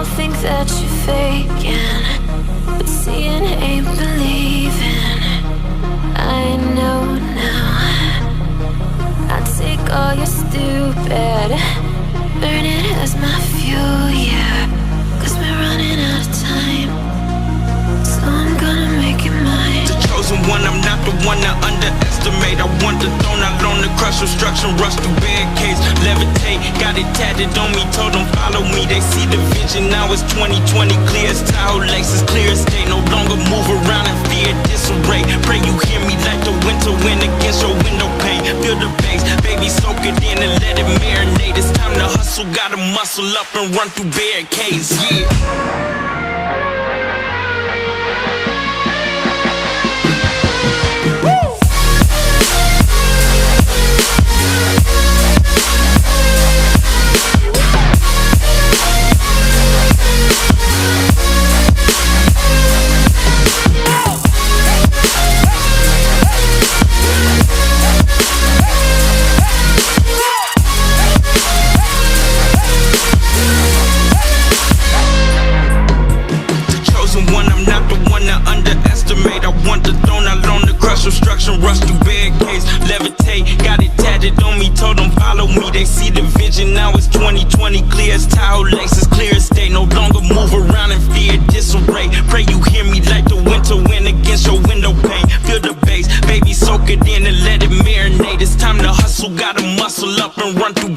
all think that you're faking, but seeing ain't believing. I know now. I take all your stupid, burn it as my fuel, yeah. Cause we're running out of time, so I'm gonna make it mine. The chosen one, I'm not the one to underestimate. I want the throne, I learn to crush obstruction, rush through barricades, levitate. Got it tatted on me, told them follow me. They see the vision, now it's 2020. Clear as Tahoe laces, clear as day. No longer move around in fear, disarray. Pray you hear me like the winter wind against your window pane. Feel the bass, baby, soak it in and let it marinate. It's time to hustle, gotta muscle up and run through barricades, yeah. Obstruction, rush through barricades, levitate. Got it tatted on me, told them follow me. They see the vision, now it's 2020. Clear as Tahoe laces, clear as day. No longer move around in fear, disarray. Pray you hear me like the winter wind against your window pane. Feel the bass, baby, soak it in and let it marinate. It's time to hustle, gotta muscle up and run through